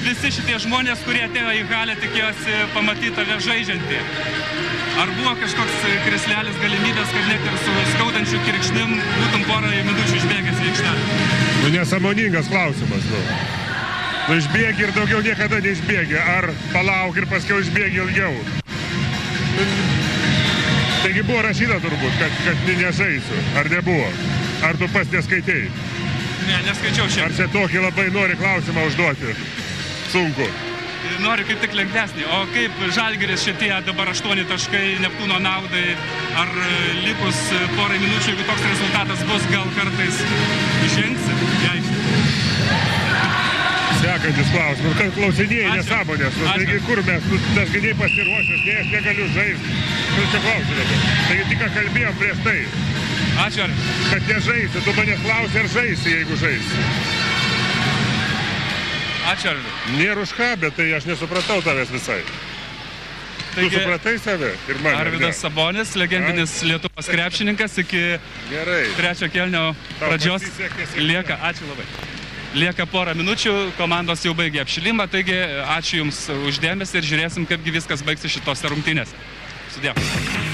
visi šitie žmonės, kurie atėjo į halę, tikėjosi pamatyti tave žaidžiantį. Ar buvo kažkoks krislelis galimybės, kad net ir su skaudančiu kirkšnim būtum porą minučių išbėgęs į aikštelę? Nu, nesąmoningas klausimas, nu. Nu, išbėgi ir daugiau niekada neišbėgi. Ar palauk ir paskiau išbėgi ilgiau. Taigi buvo rašyta turbūt, kad nežaisiu. Ar nebuvo? Ar tu pats neskaitėjai? Ne, neskaičiau šiandien. Ar čia tokį labai nori klausimą užduoti? Sunku. Noriu kaip tik lengvesnį. O kaip Žalgiris šitie dabar 8 taškai Neptūno naudai? Ar likus porai minučių, jeigu toks rezultatas bus, gal kartais išengsi? Sekantis klausimas. Kad klausinėjai nesąmonės. Taigi kur mes? Aš giniai pasiruošęs, nei aš negaliu žaisti. Čia klausimai. Taigi tik kalbėjom prieš tai. Ačiū. Kad nežaisi. Tu manęs klausi, ar žaisi, jeigu žaisi. Ačiū, Arvydai. Nėra už ką, bet tai aš nesupratau tavęs visai. Tu supratai save ir mane? Arvydas Sabonis, legendinis Lietuvos krepšininkas, iki trečio kėlinio pradžios lieka. Ačiū labai. Lieka porą minučių, komandos jau baigė apšilimą, taigi ačiū Jums už dėmesį ir žiūrėsim, kaipgi viskas baigsis šitose rungtynėse. Sudėkui.